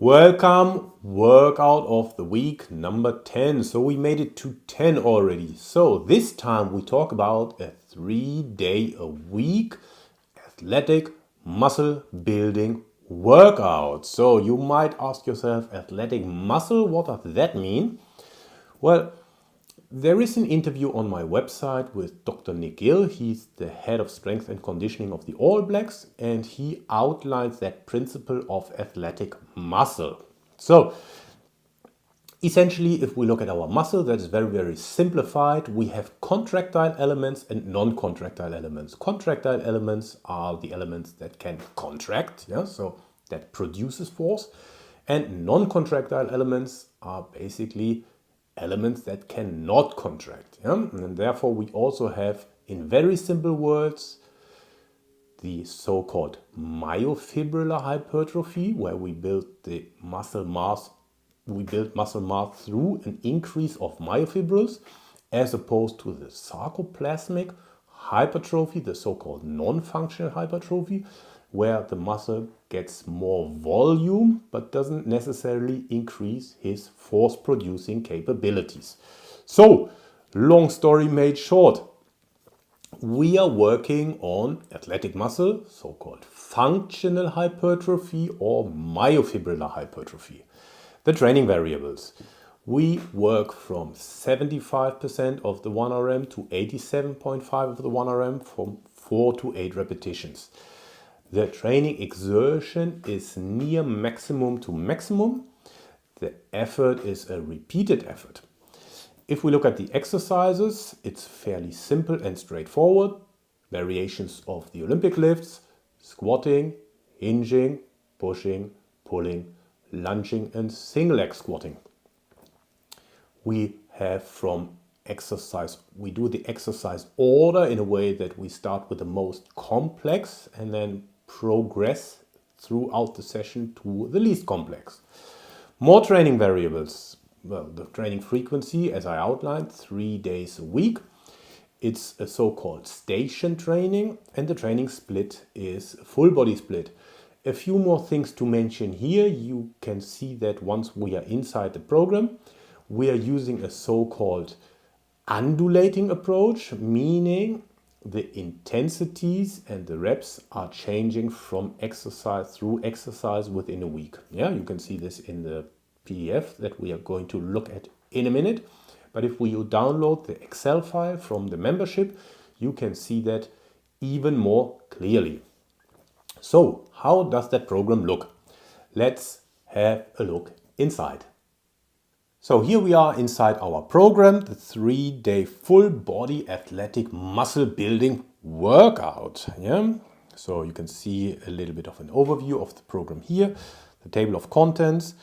Welcome, workout of the week number 10. So we made it to 10 already. So this time we talk about a 3-day a week athletic muscle building workout. So you might ask yourself, athletic muscle, what does that mean? Well, there is an interview on my website with Dr. Nick Gill. He's the head of strength and conditioning of the All Blacks, and he outlines that principle of athletic muscle. So essentially, if we look at our muscle, that is very simplified. We have contractile elements and non-contractile elements. Contractile elements are the elements that can contract, so that produces force. And non-contractile elements are basically elements that cannot contract. And therefore, we also have, in very simple words, the so-called myofibrillar hypertrophy, where we build the muscle mass. We build muscle mass through an increase of myofibrils, as opposed to the sarcoplasmic hypertrophy, the so-called non-functional hypertrophy, where the muscle gets more volume but doesn't necessarily increase his force-producing capabilities. So, long story made short, we are working on athletic muscle, so-called functional hypertrophy or myofibrillar hypertrophy. The training variables. We work from 75% of the 1RM to 87.5% of the 1RM from 4 to 8 repetitions. The training exertion is near maximum to maximum. The effort is a repeated effort. If we look at the exercises, it's fairly simple and straightforward. Variations of the Olympic lifts, squatting, hinging, pushing, pulling, lunging and single leg squatting. We have we do the exercise order in a way that we start with the most complex and then progress throughout the session to the least complex. More training variables. Well, the training frequency, as I outlined, 3 days a week. It's a so-called station training, and the training split is full body split. A few more things to mention here. You can see that once we are inside the program, we are using a so-called undulating approach, meaning the intensities and the reps are changing from exercise through exercise within a week. You can see this in the PDF that we are going to look at in a minute. But if you download the Excel file from the membership, you can see that even more clearly. So, how does that program look? Let's have a look inside. So here we are inside our program, the 3-day full body athletic muscle building workout. So you can see a little bit of an overview of the program here, the table of contents,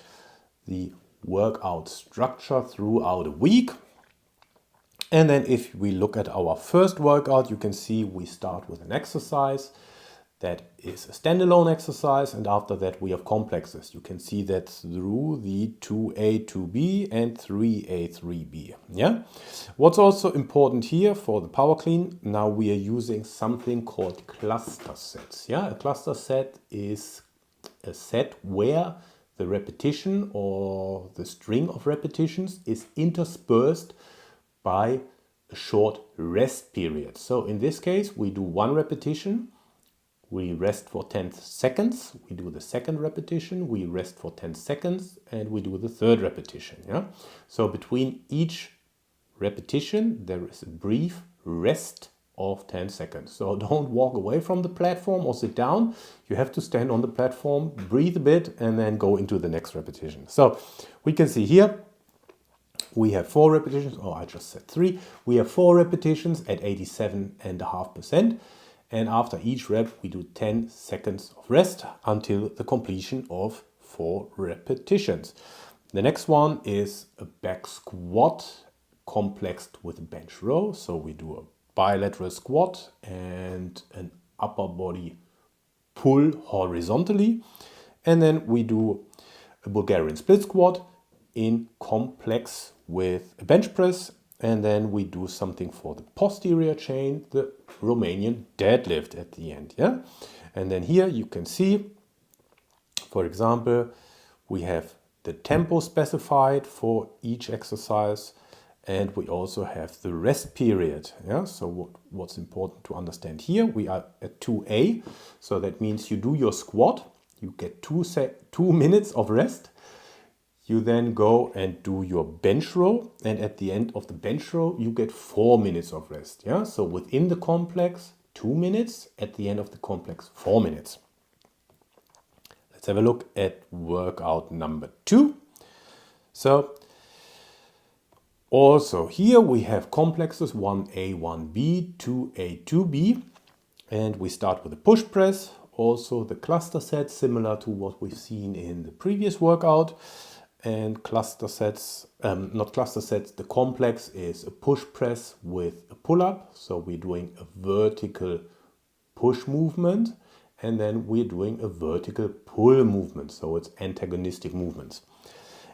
the workout structure throughout a week. And then if we look at our first workout, you can see we start with an exercise that is a standalone exercise, and after that we have complexes. You can see that through the 2A, 2B and 3A, 3B. What's also important here for the power clean, now we are using something called cluster sets. A cluster set is a set where the repetition or the string of repetitions is interspersed by a short rest period. So in this case, we do one repetition, we rest for 10 seconds, we do the second repetition, we rest for 10 seconds, and we do the third repetition. So between each repetition, there is a brief rest of 10 seconds. So don't walk away from the platform or sit down. You have to stand on the platform, breathe a bit, and then go into the next repetition. So we can see here, we have 4 repetitions, I just said 3. We have 4 repetitions at 87.5%. And after each rep, we do 10 seconds of rest until the completion of 4 repetitions. The next one is a back squat complexed with a bench row. So we do a bilateral squat and an upper body pull horizontally. And then we do a Bulgarian split squat in complex with a bench press. And then we do something for the posterior chain, the Romanian deadlift at the end. And then here you can see, for example, We have the tempo specified for each exercise, and we also have the rest period. Yeah? So what's important to understand here, we are at 2A, so that means you do your squat, you get 2 minutes of rest, you then go and do your bench row, and at the end of the bench row you get 4 minutes of rest. Yeah? So within the complex 2 minutes, at the end of the complex 4 minutes. Let's have a look at workout number 2. So also here we have complexes 1A, 1B, 2A, 2B, and we start with a push press, also the cluster set similar to what we've seen in the previous workout. And cluster sets, not cluster sets, the complex is a push press with a pull-up. So we're doing a vertical push movement, and then we're doing a vertical pull movement. So it's antagonistic movements.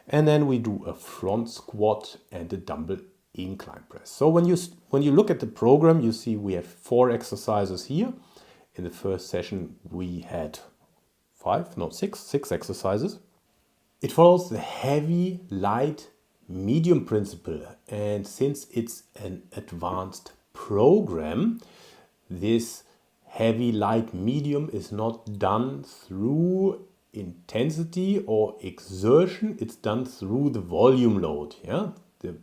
And then we do a front squat and a dumbbell incline press. So when you look at the program, you see we have 4 exercises here. In the first session, we had 6 exercises. It follows the heavy, light, medium principle. And since it's an advanced program, this heavy, light, medium is not done through intensity or exertion. It's done through the volume load. Yeah? The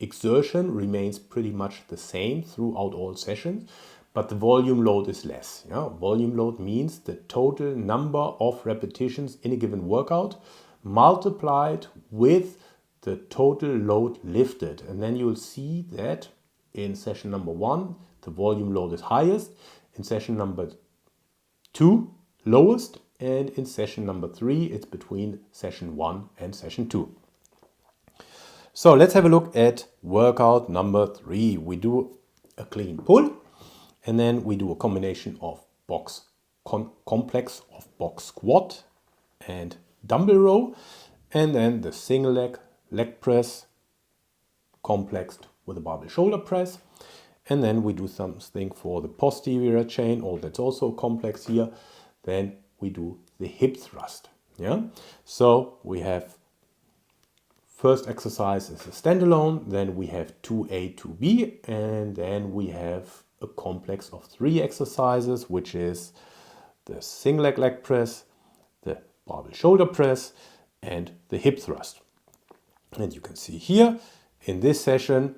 exertion remains pretty much the same throughout all sessions, but the volume load is less. Yeah? Volume load means the total number of repetitions in a given workout multiplied with the total load lifted. And then you'll see that in session number 1, the volume load is highest, in session number 2, lowest, and in session number 3, it's between session 1 and session 2. So let's have a look at workout number 3. We do a clean pull, and then we do a combination of complex of box squat and dumbbell row, and then the single leg press complexed with a barbell shoulder press. And then we do something for the posterior chain, or that's also complex here. Then we do the hip thrust. Yeah. So we have first exercise is a standalone, then we have 2A, 2B, and then we have a complex of 3 exercises, which is the single leg press, the barbell shoulder press, and the hip thrust. And you can see here in this session,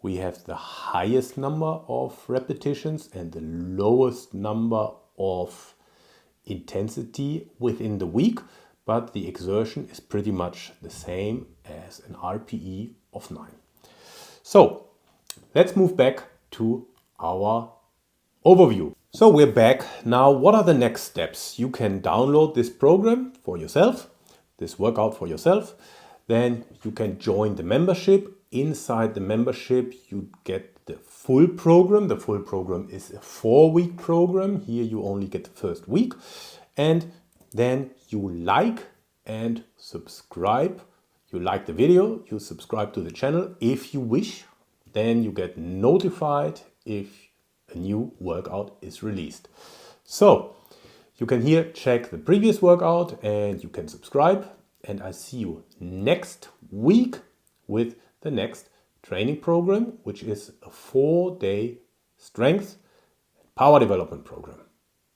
we have the highest number of repetitions and the lowest number of intensity within the week, but the exertion is pretty much the same as an RPE of 9. So let's move back to our overview. So we're back. Now, what are the next steps? You can download this program for yourself, this workout for yourself. Then you can join the membership. Inside the membership, you get the full program. The full program is a 4-week program. Here you only get the first week. And then you like and subscribe. You like the video, you subscribe to the channel if you wish. Then you get notified if a new workout is released. So you can here check the previous workout and you can subscribe. And I see you next week with the next training program, which is a 4-day strength and power development program.